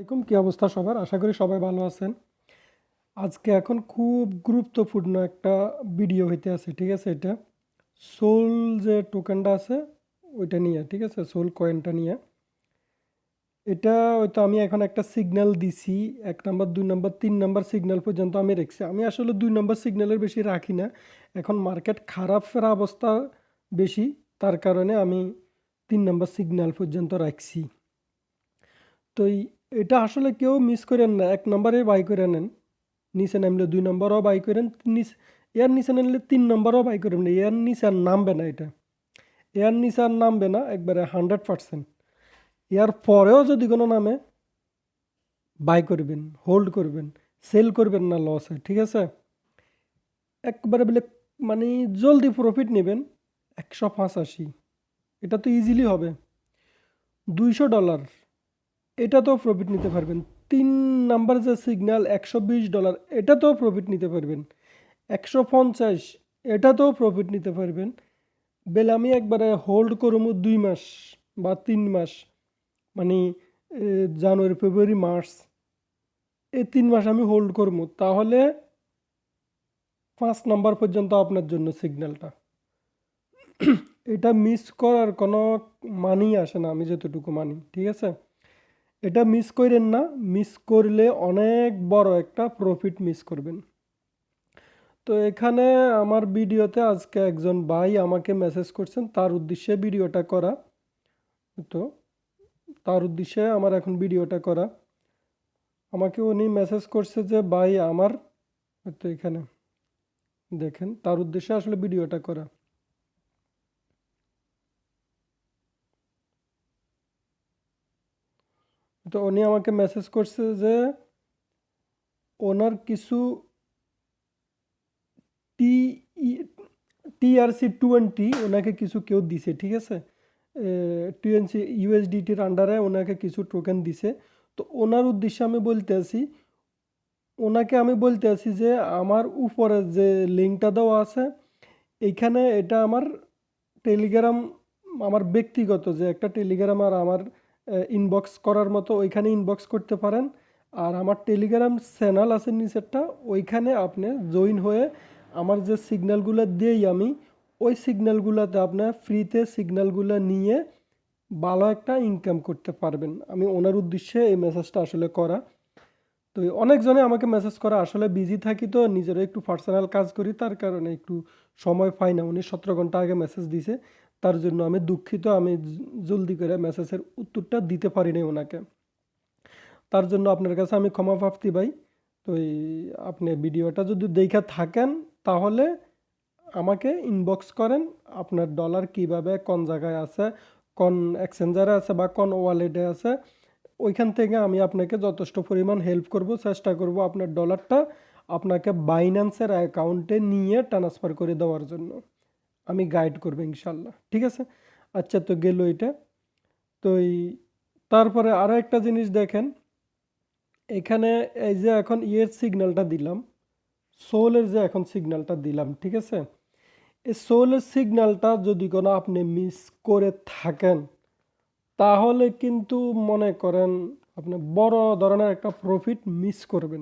আসসালামাইকুম, কি অবস্থা সবার? আশা করি সবাই ভালো আছেন। আজকে এখন খুব গুরুত্বপূর্ণ একটা ভিডিও হইতে আছে, ঠিক আছে? এটা সোল যে টোকেনটা আছে ওইটা নিয়ে, ঠিক আছে? সোল কয়েনটা নিয়ে। এটা হয়তো আমি এখন একটা সিগন্যাল দিছি, 1 নাম্বার 2 নাম্বার 3 নাম্বার সিগন্যাল পর্যন্ত আমি রেখেছি। আমি আসলে 2 নাম্বার সিগন্যালের বেশি রাখি না। এখন মার্কেট খারাপ ফেরা অবস্থা বেশি, তার কারণে আমি 3 নাম্বার সিগন্যাল পর্যন্ত রাখছি। তো এটা আসলে কেউ মিস করেন না, 1 নাম্বারে বাই করে নেন। নিচে নামলে 2 নম্বরও বাই করেন, এর নিচে নামলে 3 নম্বরও বাই করেন, এর নিচে আর নামবে না। এটা এর নিচে আর নামবে না একবারে 100%। এর পরেও যদি কোনো নামে বাই করবেন, হোল্ড করবেন, সেল করবেন না লসে, ঠিক আছে? একবারে বলে মানে জলদি প্রফিট নেবেন। 185, এটা তো ইজিলি হবে। $200, এটাতেও প্রফিট নিতে পারবেন। 3 নাম্বার যে সিগন্যাল $120, এটাতেও প্রফিট নিতে পারবেন। 150, এটাতেও প্রফিট নিতে পারবেন। বেলে আমি একবারে হোল্ড করবো 2 মাস বা 3 মাস, মানে জানুয়ারি ফেব্রুয়ারি মার্চ, এই 3 মাস আমি হোল্ড করবো, তাহলে 5 নাম্বার পর্যন্ত আপনার জন্য সিগন্যালটা। এটা মিস করার কোনো মানি আসে না, আমি যতটুকু মানি, ঠিক আছে? এটা মিস করেন না, মিস করলে অনেক বড় একটা প্রফিট মিস করবেন। তো এখানে আমার ভিডিওতে আজকে একজন ভাই আমাকে মেসেজ করছেন, তার উদ্দেশ্যে ভিডিওটা করা। তো তার উদ্দেশ্যে আমার এখন ভিডিওটা করা। আমাকে উনি মেসেজ করছে যে ভাই আমার, তো এখানে দেখেন তার উদ্দেশ্যে আসলে ভিডিওটা করা। তো উনি আমাকে মেসেজ করছে যে ওনার কিছু টি TRC20 ওনাকে কিছু কেউ দিছে, ঠিক আছে? 20 USDTর আন্ডারে ওনাকে কিছু টোকেন দিছে। তো ওনার উদ্দেশ্যে আমি বলতে আছি, ওনাকে আমি বলতে আছি যে আমার উপরে যে লিঙ্কটা দেওয়া আছে এইখানে, এটা আমার টেলিগ্রাম, আমার ব্যক্তিগত যে একটা টেলিগ্রাম আর আমার ইনবক্স করার মতো, ওইখানে ইনবক্স করতে পারেন। আর আমার টেলিগ্রাম চ্যানেল আছে নিচেরটা, ওইখানে আপনি জয়েন হয়ে আমার যে সিগন্যালগুলো দিই আমি, ওই সিগন্যালগুলোতে আপনার ফ্রিতে সিগন্যালগুলো নিয়ে ভালো একটা ইনকাম করতে পারবেন। আমি ওনার উদ্দেশ্যে এই মেসেজটা আসলে করা। তো অনেকজনে আমাকে মেসেজ করে, আসলে বিজি থাকি তো, নিজেরও একটু পার্সোনাল কাজ করি, তার কারণে একটু সময় পাই না। উনি 17 ঘন্টা আগে মেসেজ দিছে, তার জন্য আমি দুঃখিত। আমি জলদি করে মেসেজের উত্তরটা দিতে পারি নাই ওনাকে, তার জন্য আপনার কাছে আমি ক্ষমা প্রার্থী ভাই। তো আপনি ভিডিওটা যদি দেখে থাকেন তাহলে আমাকে ইনবক্স করেন, আপনার ডলার কিভাবে কোন জায়গায় আছে, কোন এক্সচেঞ্জারে আছে বা কোন ওয়ালেটে আছে, ওইখান থেকে আমি আপনাকে যথেষ্ট পরিমাণ হেল্প করব, চেষ্টা করব আপনার ডলারটা আপনাকে বাইন্যান্সের অ্যাকাউন্টে নিয়ে ট্রান্সফার করে দেওয়ার জন্য আমি গাইড করবো ইনশাল্লাহ, ঠিক আছে? আচ্ছা, তো গেল এটা। তো তারপরে আরও একটা জিনিস দেখেন, এখানে এই যে এখন ইয়ের সিগন্যালটা দিলাম, সোলের যে এখন সিগন্যালটা দিলাম, ঠিক আছে? এই সোলের সিগন্যালটা যদি কোনো আপনি মিস করে থাকেন, তাহলে কিন্তু মনে করেন আপনি বড় ধরনের একটা প্রফিট মিস করবেন,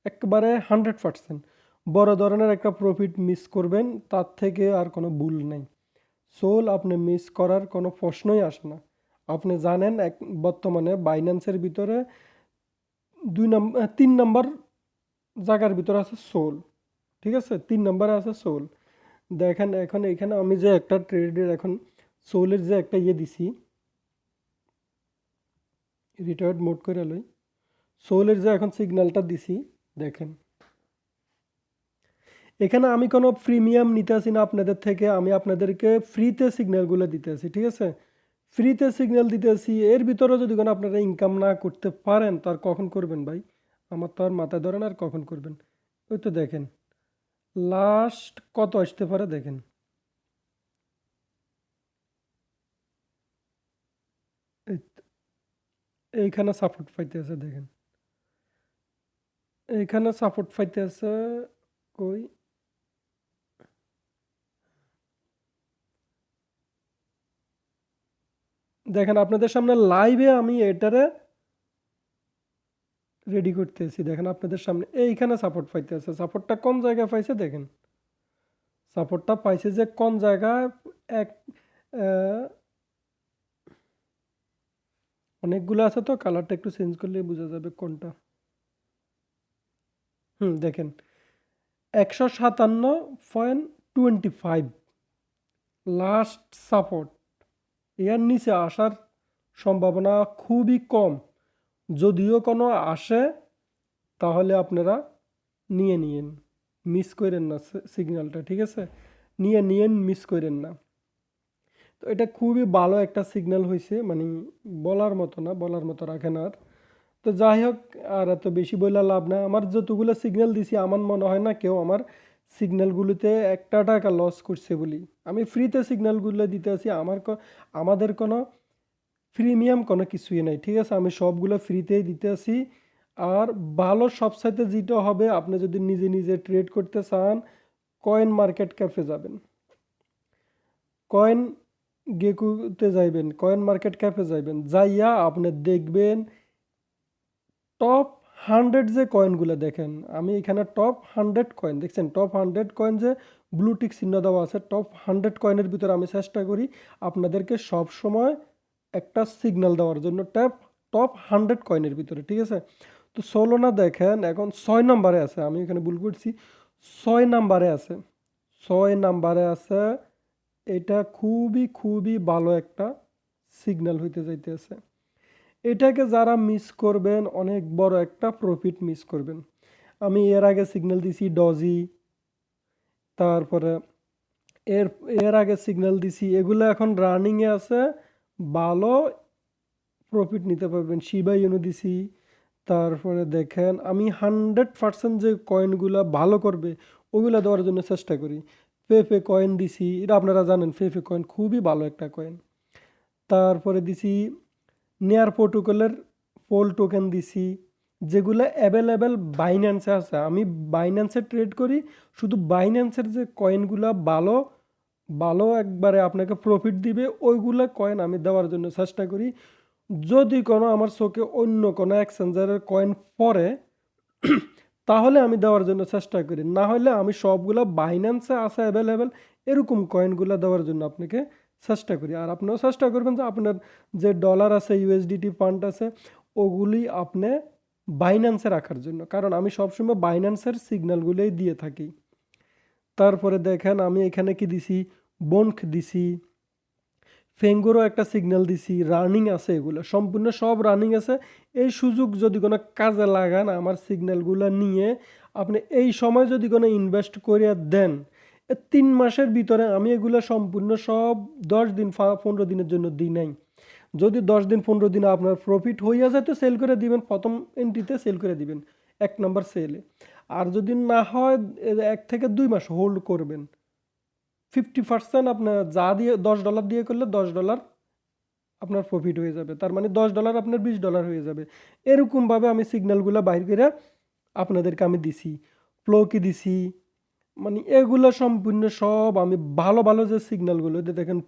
একবারে 100%। বড় ধরনের একটা প্রফিট মিস করবেন, তার থেকে আর কোনো ভুল নেই। সোল আপনি মিস করার কোনো প্রশ্নই আসে না। আপনি জানেন বর্তমানে বাইন্যান্সের ভিতরে 3 নাম্বার জায়গার ভিতরে আছে সোল, ঠিক আছে? 3 নাম্বারে আছে সোল। দেখেন এখন এখানে আমি যে একটা ট্রেডের এখন সোলের যে একটা ইয়ে দিছি, রিটায়ার্ড মোড করে লই, সোলের যে এখন সিগন্যালটা দিছি, দেখেন এখানে আমি কোনো প্রিমিয়াম নিতে আসি না আপনাদের থেকে, আমি আপনাদেরকে ফ্রিতে সিগন্যালগুলো দিতে আসি, ঠিক আছে? ফ্রিতে সিগন্যাল দিতে আসি, এর ভিতরে যদি কোনো আপনারা ইনকাম না করতে পারেন তো আর কখন করবেন ভাই? আমার তো আর মাথায় ধরেন, আর কখন করবেন? ওই তো দেখেন লাস্ট কত আসতে পারে, দেখেন এইখানে সাপোর্ট পাইতে আছে, দেখেন এইখানে সাপোর্ট পাইতে আছে। কই দেখেন আপনাদের সামনে লাইভে আমি এটারে রেডি করতেছি। দেখেন আপনাদের সামনে এইখানে সাপোর্ট পাইতেছে, সাপোর্টটা কোন জায়গায় পাইছে দেখেন, সাপোর্টটা পাইছে যে কোন জায়গায়, এক অনেকগুলো আছে তো কালারটা একটু চেঞ্জ করলে বোঝা যাবে কোনটা। দেখেন 157.25 লাস্ট সাপোর্ট, এর নিচে আসার সম্ভাবনা খুবই কম। যদিও কোনো আসে তাহলে আপনারা নিয়ে নিয়েন, মিস করেন না সিগন্যালটা, ঠিক আছে, নিয়েন, মিস করেন না। তো এটা খুবই ভালো একটা সিগন্যাল হয়েছে, মানে বলার মতো না, বলার মতো রাখেন আর। তো যাই হোক, আর এত বেশি বলে লাভ না। আমার যতগুলো সিগন্যাল দিছি আমার মনে হয় না কেউ আমার সিগন্যালগুলোতে একটা টাকা লস করছে বলি। আমি ফ্রিতে সিগন্যালগুলো দিতে আছি, আমাদের কোনো প্রিমিয়াম কোনো কিছুই নাই, ঠিক আছে, আমি সবগুলো ফ্রিতেই দিতে আছি। আর ভালো সবসাইতে যেটা হবে, আপনি যদি নিজে নিজে ট্রেড করতে চান, কয়েন মার্কেট ক্যাফে যাবেন, কয়েন গেকুতে যাইবেন, কয়েন মার্কেট ক্যাফে যাইবেন, যাইয়া আপনি দেখবেন টপ 100 যে কয়েনগুলো দেখেন, আমি এখানে টপ 100 কয়েন দেখছেন, টপ 100 কয়েন যে ব্লু টিক চিহ্ন দেওয়া আছে, টপ 100 কয়েনের ভিতরে আমি চেষ্টা করি আপনাদেরকে সব সময় একটা সিগন্যাল দেওয়ার জন্য, টপ 100 কয়েনের ভিতরে, ঠিক আছে। তো সোলোনা দেখেন এখন 6 নম্বরে আছে, আমি এখানে ভুল করছি, 6 নম্বরে আছে, 6 নম্বরে আছে। এটা খুবই খুবই ভালো একটা সিগন্যাল হইতে যাইতেছে। এটাকে যারা মিস করবেন অনেক বড় একটা প্রফিট মিস করবেন। আমি এর আগে সিগন্যাল দিছি ডজি, তারপরে এর এর আগে সিগন্যাল দিছি, এগুলো এখন রানিংয়ে আছে, ভালো প্রফিট নিতে পারবেন। শিবা ইউনো দিছি, তারপরে দেখেন আমি 100% যে কয়েনগুলো ভালো করবে ওগুলো দেওয়ার জন্য চেষ্টা করি। ফেফে কয়েন দিছি, এটা আপনারা জানেন ফেফে কয়েন খুবই ভালো একটা কয়েন। তারপরে দিছি নেয়ার প্রোটোকলের পোল টোকেন দিছি, যেগুলো অ্যাভেলেবেল বাইন্যান্সে আছে। আমি বাইন্যান্সে ট্রেড করি, শুধু বাইন্যান্সের যে কয়েনগুলো ভালো ভালো একবারে আপনাকে প্রফিট দিবে ওইগুলো কয়েন আমি দেওয়ার জন্য চেষ্টা করি। যদি কোনো আমার চোখে অন্য কোনো এক্সচেঞ্জারের কয়েন পড়ে তাহলে আমি দেওয়ার জন্য চেষ্টা করি, না হলে আমি সবগুলো বাইন্যান্সে আছে অ্যাভেলেবেল এরকম কয়েনগুলো দেওয়ার জন্য আপনাকে চেষ্টা করি। আর আপনিও চেষ্টা করবেন যে আপনার যে ডলার আছে, ইউএসডিটি ফান্ড আছে, ওগুলি আপনি বাইন্যান্সে রাখার জন্য, কারণ আমি সবসময় বাইন্যান্সের সিগন্যালগুলোই দিয়ে থাকি। তারপরে দেখেন আমি এখানে কি দিছি, বনখ দিছি, ফেঙ্গোরও একটা সিগন্যাল দিছি, রানিং আছে, এগুলো সম্পূর্ণ সব রানিং আছে। এই সুযোগ যদি কোনো কাজে লাগান আমার সিগন্যালগুলো নিয়ে, আপনি এই সময় যদি কোনো ইনভেস্ট করে দেন, 3 মাসের ভিতরে আমি এগুলো সম্পূর্ণ সব 10 দিন 15 দিনের জন্য দিই নাই। যদি 10 দিন 15 দিনে আপনার প্রফিট হইয়া যায় তো সেল করে দিবেন, প্রথম এন্ট্রিতে সেল করে দিবেন 1 নম্বর সেলে। আর যদি না হয় 1 থেকে 2 মাস হোল্ড করবেন, 50% আপনার যা দিয়ে $10 দিয়ে করলে $10 আপনার প্রফিট হয়ে যাবে, তার মানে $10 আপনার $20 হয়ে যাবে। এরকমভাবে আমি সিগন্যালগুলো বাইর করে আপনাদেরকে আমি দিছি, প্লোকি দিছি, মানে এগুলো সম্পূর্ণ সব আমি ভালো ভালো যে সিগন্যালগুলো দেখেন,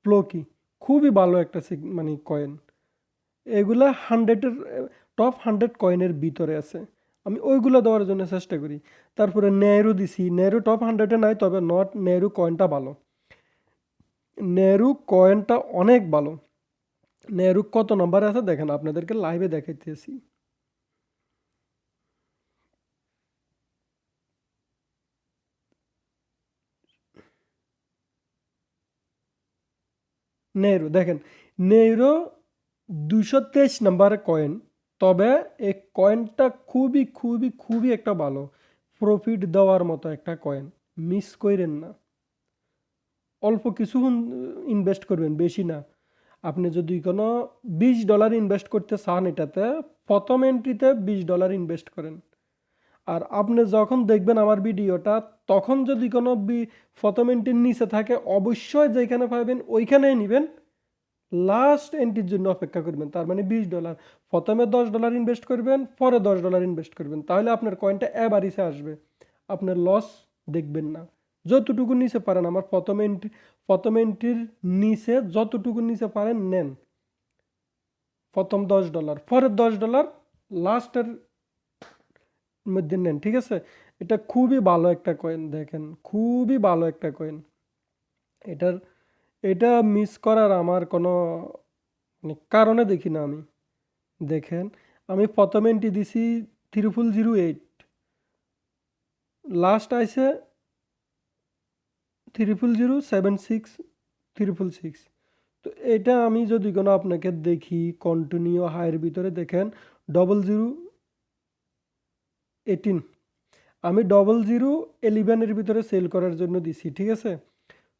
প্লোকি খুবই ভালো একটা মানে কয়েন, এগুলা 100-এর টপ 100 কয়েনের ভিতরে আছে, আমি ওইগুলো দেওয়ার জন্য চেষ্টা করি। তারপরে নেহরু দিছি, নেহরু টপ 100-এ নাই, তবে নট নেহরু কয়েনটা ভালো, নেহরু কয়েনটা অনেক ভালো। নেহরু কত নম্বরে আছে দেখেন, আপনাদেরকে লাইভে দেখাইতেছি। নেহরু দেখেন, নেহরু 223 নম্বরে কয়েন, তবে এই কয়েনটা খুবই খুবই খুবই একটা ভালো প্রফিট দেওয়ার মতো একটা কয়েন, মিস করেন না। অল্প কিছু ইনভেস্ট করবেন, বেশি না। আপনি যদি কোনো $20 ইনভেস্ট করতে চান এটাতে, প্রথম এন্ট্রিতে $20 ইনভেস্ট করেন। আর আপনি যখন দেখবেন আমার ভিডিওটা, তখন যদি কোনো প্রথম এন্ট্রির নিচে থাকে অবশ্যই যেখানে পাবেন ওইখানেই নেবেন, লাস্ট এন্ট্রির জন্য অপেক্ষা করবেন, তার মানে $20। প্রথমে $10 ইনভেস্ট করবেন, পরে $10 ইনভেস্ট করবেন, তাহলে আপনার কয়েনটা এবারিসে আসবে, আপনার লস দেখবেন না। যতটুকু নিচে পারেন, আমার প্রথম এন্ট্রির নিচে যতটুকু নিচে পারেন নেন, প্রথম $10, পরের $10 লাস্টের মধ্যে নেন, ঠিক আছে? এটা খুবই ভালো একটা কয়েন, দেখেন খুবই ভালো একটা কয়েন। এটার এটা মিস করার আমার কোনো মানে কারণে দেখি না আমি। দেখেন আমি প্রথমে এন্ট্রি দিছি 3008, লাস্ট আইছে 30076366। তো এটা আমি যদি কোনো আপনাকে দেখি কন্টিনিউ হাইয়ের ভিতরে দেখেন 0018, আমি 0011 ভিতরে সেল করার জন্য দিছি, ঠিক আছে?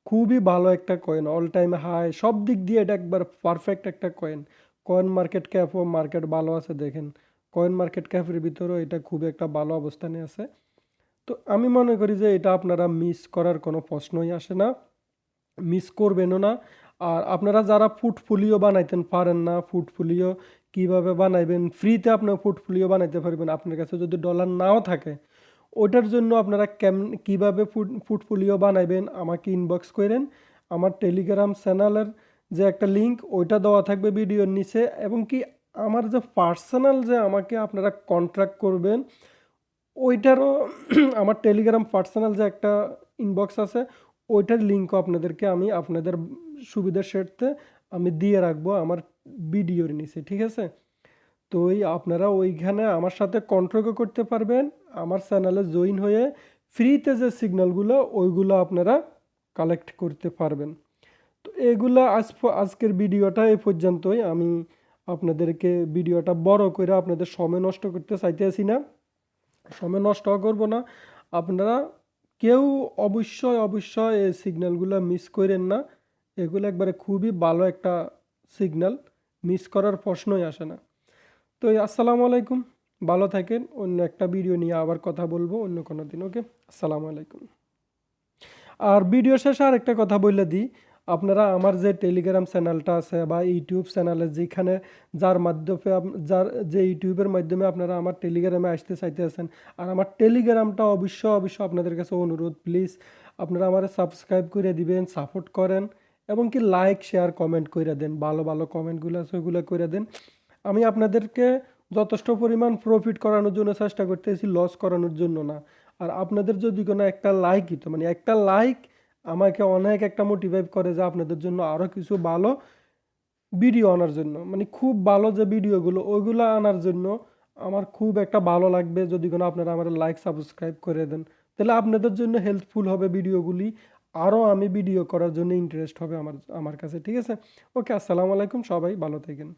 খুবই ভালো একটা কয়েন, অল টাইম হাই, সব দিক দিয়ে এটা একবার পারফেক্ট একটা কয়েন। কয়েন মার্কেট ক্যাপও মার্কেট ভালো আছে, দেখেন কয়েন মার্কেট ক্যাপের ভিতরেও এটা খুব একটা ভালো অবস্থানে আছে। তো আমি মনে করি যে এটা আপনারা মিস করার কোনো প্রশ্নই আসে না, মিস করবেনও না। আর আপনারা যারা পোর্টফোলিও বানাইতেন পারেন না, পোর্টফোলিও কিভাবে বানাইবেন, ফ্রিতে আপনার পোর্টফোলিও বানাইতে পারবেন আপনার কাছে যদি ডলার নাও থাকে, ওটার জন্য আপনারা কীভাবে পোর্টফোলিও বানাইবেন আমাকে ইনবক্স করেন। আমার টেলিগ্রাম চ্যানেলের যে একটা লিঙ্ক ওইটা দেওয়া থাকবে ভিডিওর নিচে, এবং কি আমার যে পার্সোনাল যে আমাকে আপনারা কন্ট্রাক্ট করবেন ওইটারও আমার টেলিগ্রাম পার্সোনাল যে একটা ইনবক্স আছে ওইটার লিঙ্কও আপনাদেরকে আমি আপনাদের সুবিধার স্বার্থে আমি দিয়ে রাখবো আমার ভিডিওর নিচে, ঠিক আছে? তো আপনারা ওইখানে আমার সাথে কন্ট্রাক্টও করতে পারবেন, আমার চ্যানেলে জয়েন হয়ে ফ্রিতে যে সিগন্যালগুলো ওইগুলো আপনারা কালেক্ট করতে পারবেন। তো এগুলা আজকের ভিডিওটা এই পর্যন্তই। আমি আপনাদেরকে ভিডিওটা বড় করে আপনাদের সময় নষ্ট করতে চাইতেছি না, সময় নষ্ট করব না। আপনারা কেউ অবশ্যই অবশ্যই এই সিগন্যালগুলো মিস করেন না, এগুলো একবারে খুবই ভালো একটা সিগন্যাল, মিস করার প্রশ্নই আসে না। তো আসসালামু আলাইকুম, ভালো থাকেন, অন্য একটা ভিডিও নিয়ে আবার কথা বলবো অন্য কোনো দিন। ওকে, আসসালামু আলাইকুম। আর ভিডিও শেষে আরেকটা কথা বলে দিই, আপনারা আমার যে টেলিগ্রাম চ্যানেলটা আছে বা ইউটিউব চ্যানেলে যেখানে যার মাধ্যমে যার যে ইউটিউবের মাধ্যমে আপনারা আমার টেলিগ্রামে আসতে চাইতেছেন, আর আমার টেলিগ্রামটা অবশ্যই অবশ্যই আপনাদের কাছে অনুরোধ, প্লিজ আপনারা আমার সাবস্ক্রাইব করে দিবেন, সাপোর্ট করেন, এবং কি লাইক শেয়ার কমেন্ট করে দেন, ভালো ভালো কমেন্টগুলো আছে ওইগুলো করে দেন। আমি আপনাদেরকে যথেষ্ট পরিমাণ প্রফিট করানোর জন্য চেষ্টা করতেছি, লস করানোর জন্য না। আর আপনাদের যদি কোনো একটা লাইক দিত, মানে একটা লাইক আমাকে অনেক একটা মোটিভেট করে যে আপনাদের জন্য আরও কিছু ভালো ভিডিও আনার জন্য, মানে খুব ভালো যে ভিডিওগুলো ওইগুলো আনার জন্য আমার খুব একটা ভালো লাগবে যদি কোনো আপনারা আমার লাইক সাবস্ক্রাইব করে দেন, তাহলে আপনাদের জন্য হেল্পফুল হবে ভিডিওগুলি, আরও আমি ভিডিও করার জন্য ইন্টারেস্ট হবে আমার আমার কাছে, ঠিক আছে? ওকে, আসসালামু আলাইকুম, সবাই ভালো থাকেন।